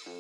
Hello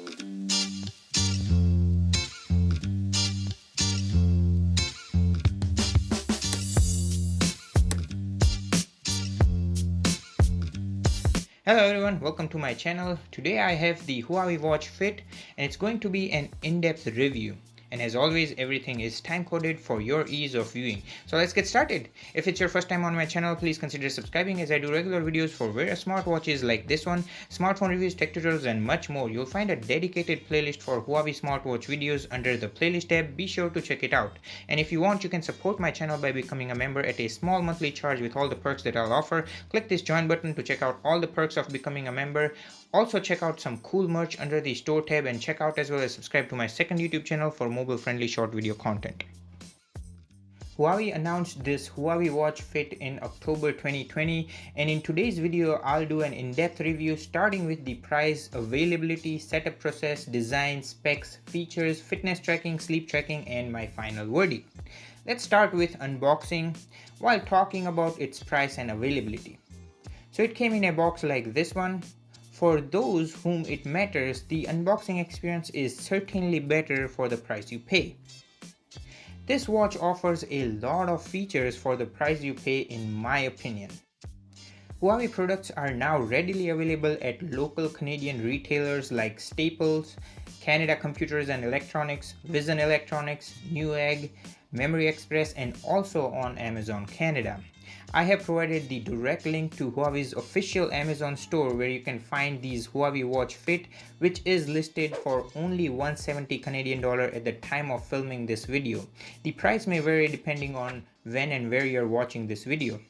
everyone, welcome to my channel. Today I have the Huawei Watch Fit and it's going to be an in-depth review. And as always, everything is time-coded for your ease of viewing. So let's get started. If it's your first time on my channel, please consider subscribing as I do regular videos for various smartwatches like this one, smartphone reviews, tech tutorials, and much more. You'll find a dedicated playlist for Huawei smartwatch videos under the playlist tab. Be sure to check it out. And if you want, you can support my channel by becoming a member at a small monthly charge with all the perks that I'll offer. Click this join button to check out all the perks of becoming a member. Also check out some cool merch under the store tab and check out as well as subscribe to my second YouTube channel for mobile friendly short video content. Huawei announced this Huawei Watch Fit in October 2020, and in today's video I'll do an in-depth review starting with the price, availability, setup process, design, specs, features, fitness tracking, sleep tracking, and my final verdict. Let's start with unboxing while talking about its price and availability. So it came in a box like this one. For those whom it matters, the unboxing experience is certainly better for the price you pay. This watch offers a lot of features for the price you pay in my opinion. Huawei products are now readily available at local Canadian retailers like Staples, Canada Computers and Electronics, Vision Electronics, Newegg, Memory Express, and also on Amazon Canada. I have provided the direct link to Huawei's official Amazon store where you can find these Huawei Watch Fit, which is listed for only 170 Canadian dollar at the time of filming this video. The price may vary depending on when and where you're watching this video.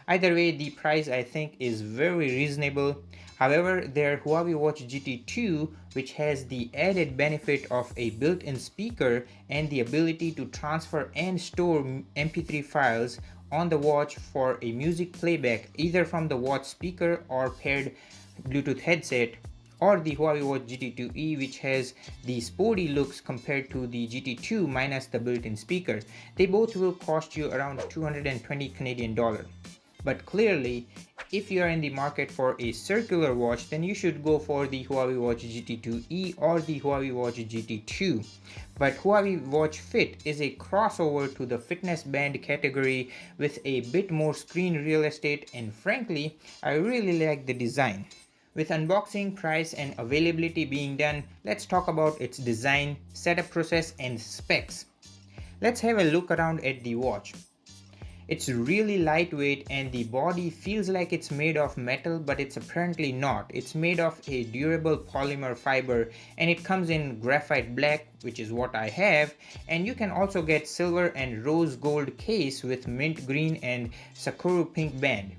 Either way, the price I think is very reasonable. However, their Huawei Watch GT2, which has the added benefit of a built-in speaker and the ability to transfer and store MP3 files on the watch for a music playback either from the watch speaker or paired Bluetooth headset, or the Huawei Watch GT2e, which has the sporty looks compared to the GT2 minus the built-in speaker. They both will cost you around 220 Canadian dollar. But clearly, if you are in the market for a circular watch, then you should go for the Huawei Watch GT2e or the Huawei Watch GT2. But Huawei Watch Fit is a crossover to the fitness band category with a bit more screen real estate, and frankly, I really like the design. With unboxing, price, and availability being done, let's talk about its design, setup process, and specs. Let's have a look around at the watch. It's really lightweight and the body feels like it's made of metal, but it's apparently not. It's made of a durable polymer fiber and it comes in graphite black, which is what I have, and you can also get silver and rose gold case with mint green and sakura pink band.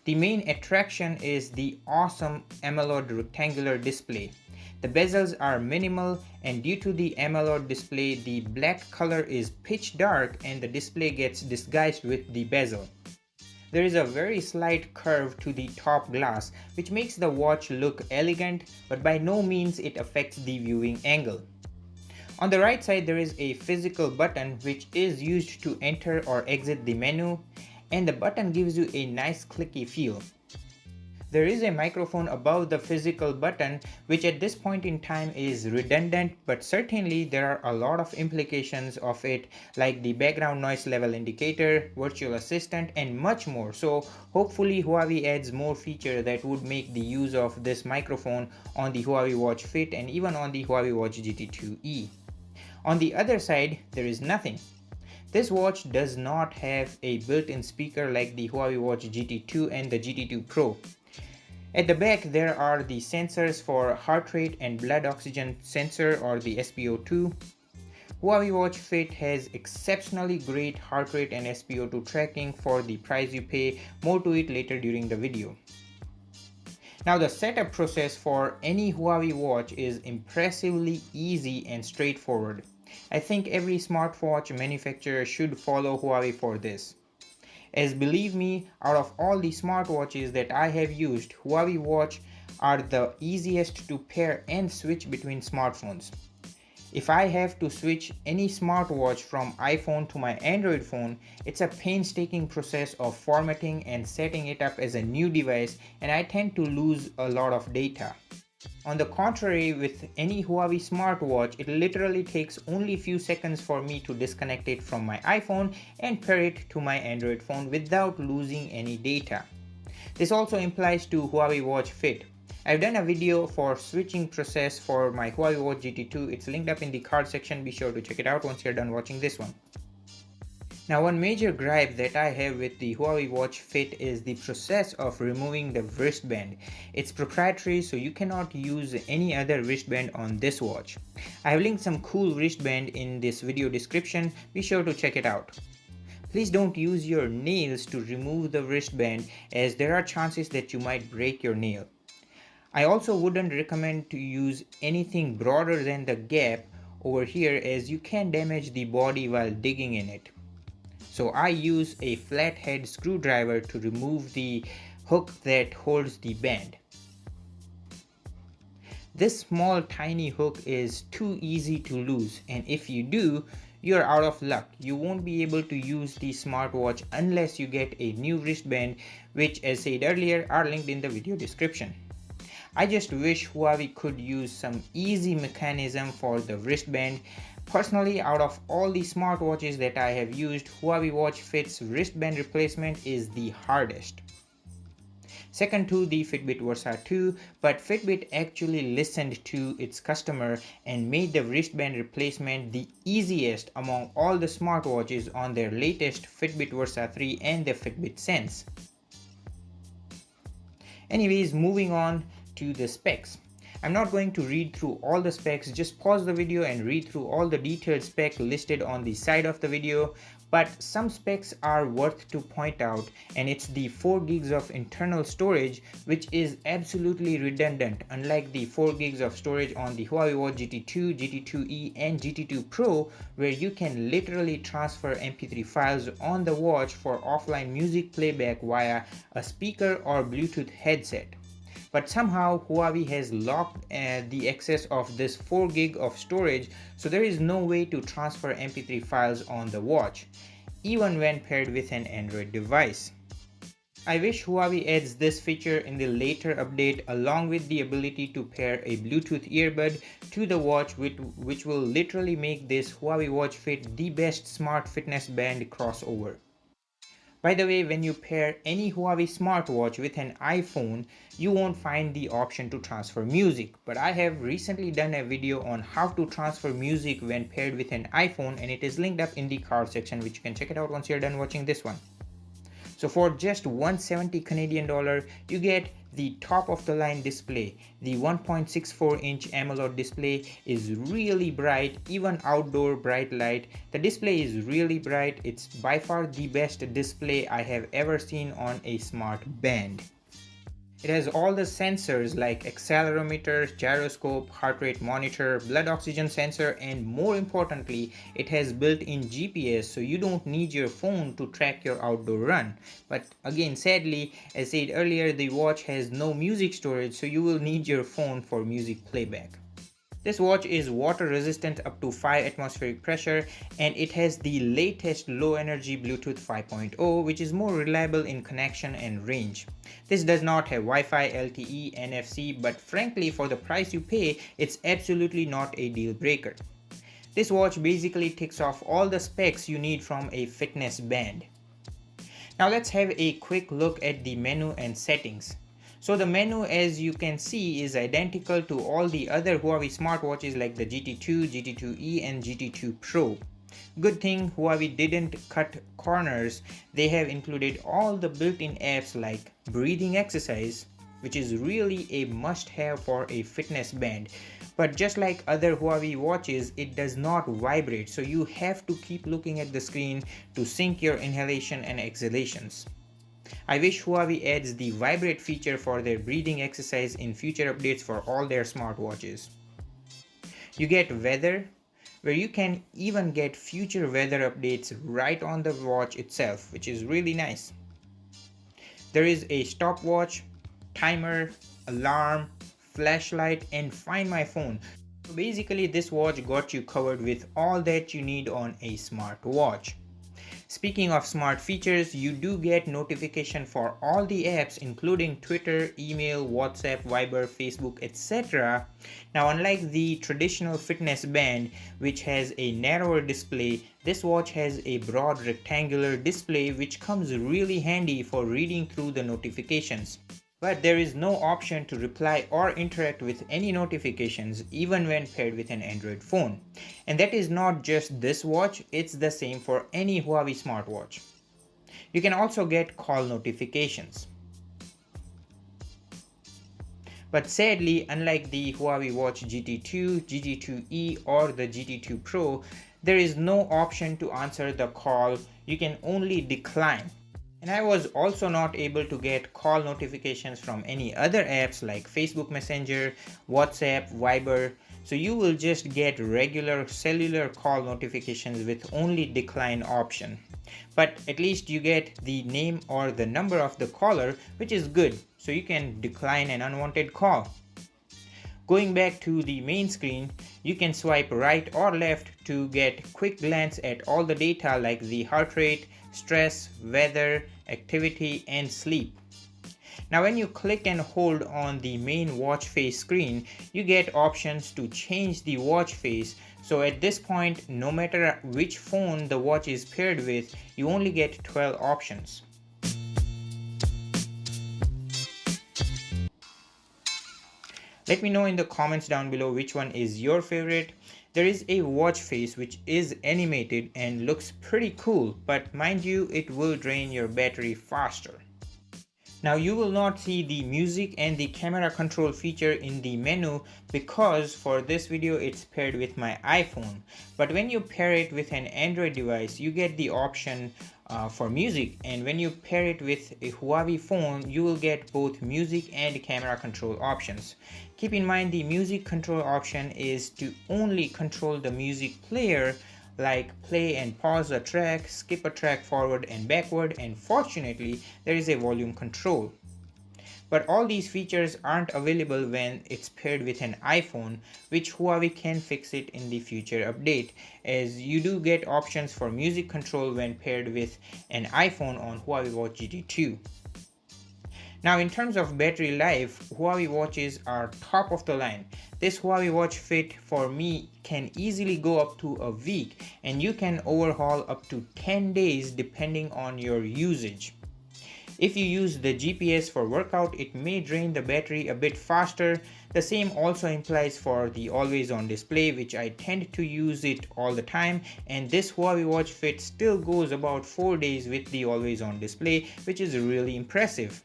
The main attraction is the awesome AMOLED rectangular display. The bezels are minimal, and due to the AMOLED display, the black color is pitch dark and the display gets disguised with the bezel. There is a very slight curve to the top glass which makes the watch look elegant, but by no means it affects the viewing angle. On the right side there is a physical button which is used to enter or exit the menu, and the button gives you a nice clicky feel. There is a microphone above the physical button which at this point in time is redundant, but certainly there are a lot of implications of it like the background noise level indicator, virtual assistant, and much more. So hopefully Huawei adds more feature that would make the use of this microphone on the Huawei Watch Fit and even on the Huawei Watch GT2e. On the other side there is nothing. This watch does not have a built-in speaker like the Huawei Watch GT2 and the GT2 Pro. At the back there are the sensors for heart rate and blood oxygen sensor or the SpO2. Huawei Watch Fit has exceptionally great heart rate and SpO2 tracking for the price you pay. More to it later during the video. Now the setup process for any Huawei watch is impressively easy and straightforward. I think every smartwatch manufacturer should follow Huawei for this. As believe me, out of all the smartwatches that I have used, Huawei Watch are the easiest to pair and switch between smartphones. If I have to switch any smartwatch from iPhone to my Android phone, it's a painstaking process of formatting and setting it up as a new device, and I tend to lose a lot of data. On the contrary, with any Huawei smartwatch, it literally takes only few seconds for me to disconnect it from my iPhone and pair it to my Android phone without losing any data. This also applies to Huawei Watch Fit. I've done a video for switching process for my Huawei Watch GT2. It's linked up in the card section. Be sure to check it out once you're done watching this one. Now, one major gripe that I have with the Huawei Watch Fit is the process of removing the wristband. It's proprietary, so you cannot use any other wristband on this watch. I have linked some cool wristband in this video description. Be sure to check it out. Please don't use your nails to remove the wristband, as there are chances that you might break your nail. I also wouldn't recommend to use anything broader than the gap over here, as you can damage the body while digging in it. So I use a flathead screwdriver to remove the hook that holds the band. This small tiny hook is too easy to lose, and if you do, you're out of luck. You won't be able to use the smartwatch unless you get a new wristband, which, as said earlier, are linked in the video description. I just wish Huawei could use some easy mechanism for the wristband. Personally, out of all the smartwatches that I have used, Huawei Watch Fit's wristband replacement is the hardest. Second to the Fitbit Versa 2, but Fitbit actually listened to its customer and made the wristband replacement the easiest among all the smartwatches on their latest Fitbit Versa 3 and the Fitbit Sense. Anyways, moving on to the specs. I'm not going to read through all the specs, just pause the video and read through all the detailed specs listed on the side of the video, but some specs are worth to point out, and it's the 4 gigs of internal storage, which is absolutely redundant, unlike the 4 gigs of storage on the Huawei Watch GT2, GT2e and GT2 Pro, where you can literally transfer MP3 files on the watch for offline music playback via a speaker or Bluetooth headset. But somehow Huawei has locked the access of this 4 gig of storage, so there is no way to transfer MP3 files on the watch, even when paired with an Android device. I wish Huawei adds this feature in the later update, along with the ability to pair a Bluetooth earbud to the watch, which will literally make this Huawei Watch Fit the best smart fitness band crossover. By the way, when you pair any Huawei smartwatch with an iPhone, you won't find the option to transfer music. But I have recently done a video on how to transfer music when paired with an iPhone, and it is linked up in the card section, which you can check it out once you're done watching this one. So for just 170 Canadian dollar, you get the top of the line display. The 1.64-inch AMOLED display is really bright, even outdoor bright light. The display is really bright. It's by far the best display I have ever seen on a smart band. It has all the sensors like accelerometer, gyroscope, heart rate monitor, blood oxygen sensor, and more importantly, it has built-in GPS, so you don't need your phone to track your outdoor run. But again, sadly, as said earlier, the watch has no music storage, so you will need your phone for music playback. This watch is water resistant up to 5 atmospheric pressure, and it has the latest low energy Bluetooth 5.0, which is more reliable in connection and range. This does not have Wi-Fi, LTE, NFC, but frankly for the price you pay, it's absolutely not a deal breaker. This watch basically ticks off all the specs you need from a fitness band. Now let's have a quick look at the menu and settings. So the menu, as you can see, is identical to all the other Huawei smartwatches like the GT2, GT2e and GT2 Pro. Good thing Huawei didn't cut corners. They have included all the built-in apps like breathing exercise, which is really a must-have for a fitness band. But just like other Huawei watches, it does not vibrate, so you have to keep looking at the screen to sync your inhalation and exhalations. I wish Huawei adds the vibrate feature for their breathing exercise in future updates for all their smartwatches. You get weather, where you can even get future weather updates right on the watch itself, which is really nice. There is a stopwatch, timer, alarm, flashlight, and find my phone. So basically this watch got you covered with all that you need on a smartwatch. Speaking of smart features, you do get notification for all the apps including Twitter, email, WhatsApp, Viber, Facebook, etc. Now unlike the traditional fitness band which has a narrower display, this watch has a broad rectangular display which comes really handy for reading through the notifications. But there is no option to reply or interact with any notifications even when paired with an Android phone. And that is not just this watch, it's the same for any Huawei smartwatch. You can also get call notifications. But sadly, unlike the Huawei Watch GT2, GT2e or the GT2 Pro, there is no option to answer the call, you can only decline. And I was also not able to get call notifications from any other apps like Facebook Messenger, WhatsApp, Viber. So you will just get regular cellular call notifications with only decline option. But at least you get the name or the number of the caller, which is good. So you can decline an unwanted call. Going back to the main screen, you can swipe right or left to get quick glance at all the data like the heart rate, stress, weather, activity and sleep. Now when you click and hold on the main watch face screen, you get options to change the watch face. So at this point, no matter which phone the watch is paired with, you only get 12 options. Let me know in the comments down below which one is your favorite. There is a watch face which is animated and looks pretty cool, but mind you, it will drain your battery faster. Now you will not see the music and the camera control feature in the menu because for this video it's paired with my iPhone. But when you pair it with an Android device, you get the option for music, and when you pair it with a Huawei phone, you will get both music and camera control options. Keep in mind the music control option is to only control the music player, like play and pause a track, skip a track forward and backward, and fortunately there is a volume control. But all these features aren't available when it's paired with an iPhone, which Huawei can fix it in the future update, as you do get options for music control when paired with an iPhone on Huawei Watch GT2. Now in terms of battery life, Huawei watches are top of the line. This Huawei Watch Fit for me can easily go up to a week, and you can overhaul up to 10 days depending on your usage. If you use the GPS for workout, it may drain the battery a bit faster. The same also implies for the always on display, which I tend to use it all the time, and this Huawei Watch Fit still goes about 4 days with the always on display, which is really impressive.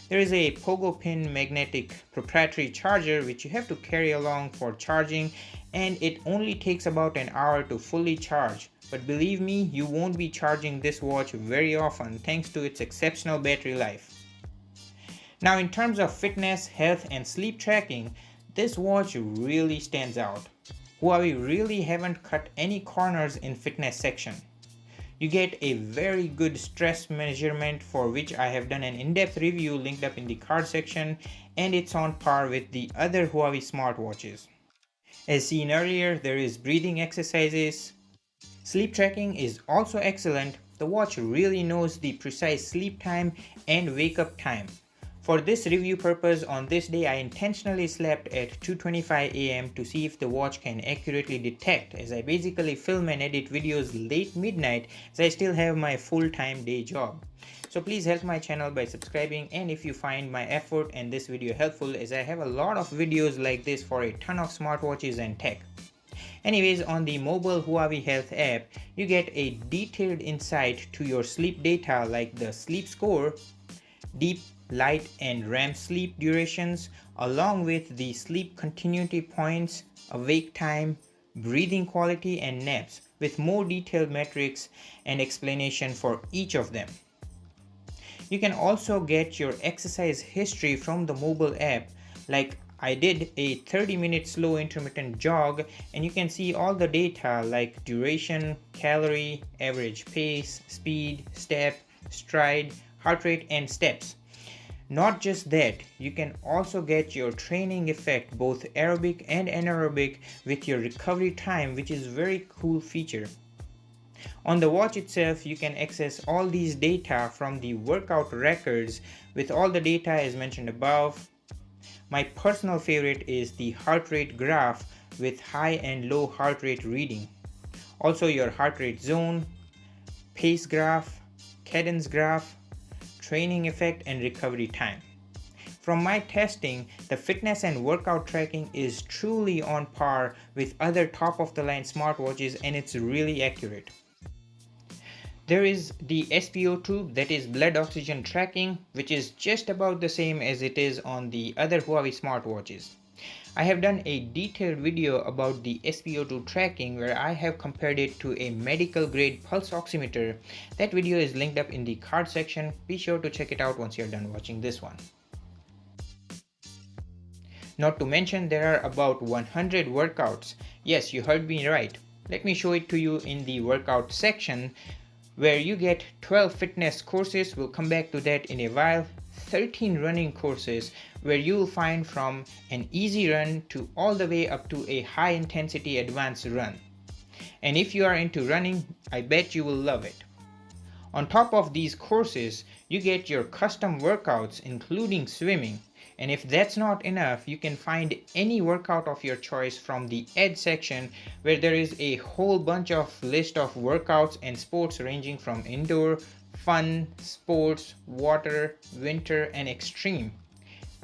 There is a pogo pin magnetic proprietary charger which you have to carry along for charging, and it only takes about an hour to fully charge. But believe me, you won't be charging this watch very often thanks to its exceptional battery life. Now in terms of fitness, health and sleep tracking, this watch really stands out. Huawei really haven't cut any corners in fitness section. You get a very good stress measurement for which I have done an in-depth review linked up in the card section, and it's on par with the other Huawei smartwatches. As seen earlier, there is breathing exercises. Sleep tracking is also excellent. The watch really knows the precise sleep time and wake up time. For this review purpose, on this day I intentionally slept at 2:25 AM to see if the watch can accurately detect, as I basically film and edit videos late midnight as I still have my full-time day job. So please help my channel by subscribing, and if you find my effort and this video helpful, as I have a lot of videos like this for a ton of smartwatches and tech. Anyways, on the mobile Huawei Health app, you get a detailed insight to your sleep data like the sleep score, deep, light and REM sleep durations, along with the sleep continuity points, awake time, breathing quality and naps, with more detailed metrics and explanation for each of them. You can also get your exercise history from the mobile app, like I did a 30-minute slow intermittent jog, and you can see all the data like duration, calorie, average pace, speed, step, stride, heart rate and steps. Not just that, you can also get your training effect, both aerobic and anaerobic, with your recovery time, which is very cool feature. On the watch itself, you can access all these data from the workout records with all the data as mentioned above. My personal favorite is the heart rate graph with high and low heart rate reading. Also your heart rate zone, pace graph, cadence graph, training effect and recovery time. From my testing, the fitness and workout tracking is truly on par with other top of the line smartwatches and it's really accurate. There is the SpO2, that is blood oxygen tracking, which is just about the same as it is on the other Huawei smartwatches. I have done a detailed video about the SpO2 tracking where I have compared it to a medical grade pulse oximeter. That video is linked up in the card section. Be sure to check it out once you're done watching this one. Not to mention there are about 100 workouts. Yes, you heard me right. Let me show it to you in the workout section, where you get 12 fitness courses, we'll come back to that in a while, 13 running courses where you'll find from an easy run to all the way up to a high intensity advanced run. And if you are into running, I bet you will love it. On top of these courses, you get your custom workouts including swimming. And if that's not enough, you can find any workout of your choice from the Edge section where there is a whole bunch of list of workouts and sports ranging from indoor, fun, sports, water, winter and extreme.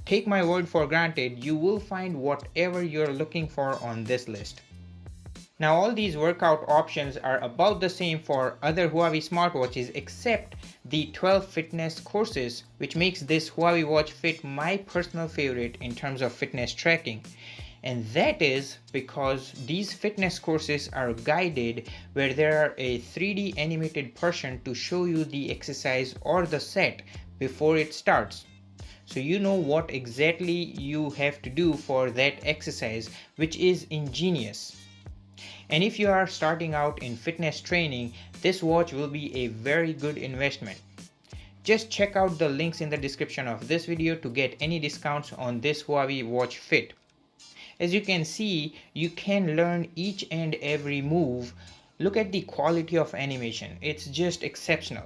Take my word for granted, you will find whatever you're looking for on this list. Now all these workout options are about the same for other Huawei smartwatches except the 12 fitness courses, which makes this Huawei Watch Fit my personal favorite in terms of fitness tracking. And that is because these fitness courses are guided where there are a 3D animated person to show you the exercise or the set before it starts. So you know what exactly you have to do for that exercise, which is ingenious. And if you are starting out in fitness training, this watch will be a very good investment. Just check out the links in the description of this video to get any discounts on this Huawei Watch Fit. As you can see, you can learn each and every move. Look at the quality of animation, it's just exceptional.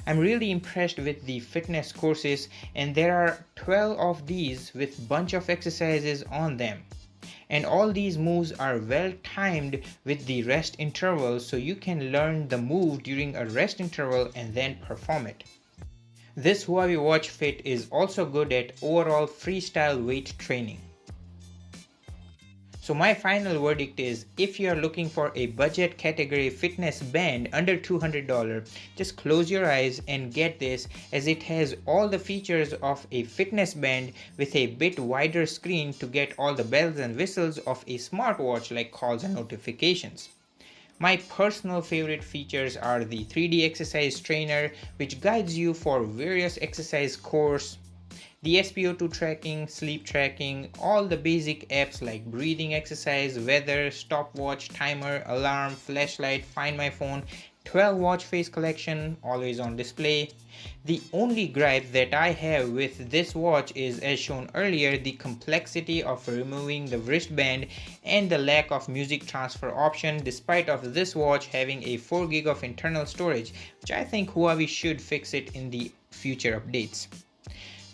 I'm really impressed with the fitness courses and there are 12 of these with bunch of exercises on them. And all these moves are well timed with the rest intervals so you can learn the move during a rest interval and then perform it. This Huawei Watch Fit is also good at overall freestyle weight training. So my final verdict is, if you are looking for a budget category fitness band under $200, just close your eyes and get this, as it has all the features of a fitness band with a bit wider screen to get all the bells and whistles of a smartwatch like calls and notifications. My personal favorite features are the 3D exercise trainer, which guides you for various exercise course, the SpO2 tracking, sleep tracking, all the basic apps like breathing exercise, weather, stopwatch, timer, alarm, flashlight, find my phone, 12 watch face collection, always on display. The only gripe that I have with this watch is, as shown earlier, the complexity of removing the wristband and the lack of music transfer option, despite of this watch having a 4 GB of internal storage, which I think Huawei should fix it in the future updates.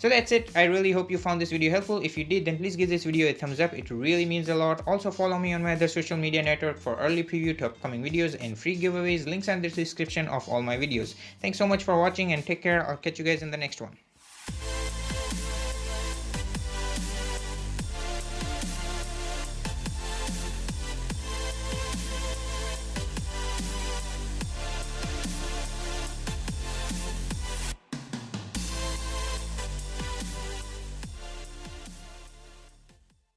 So that's it. I really hope you found this video helpful. If you did, then please give this video a thumbs up. It really means a lot. Also follow me on my other social media network for early preview to upcoming videos and free giveaways. Links are in the description of all my videos. Thanks so much for watching and take care. I'll catch you guys in the next one.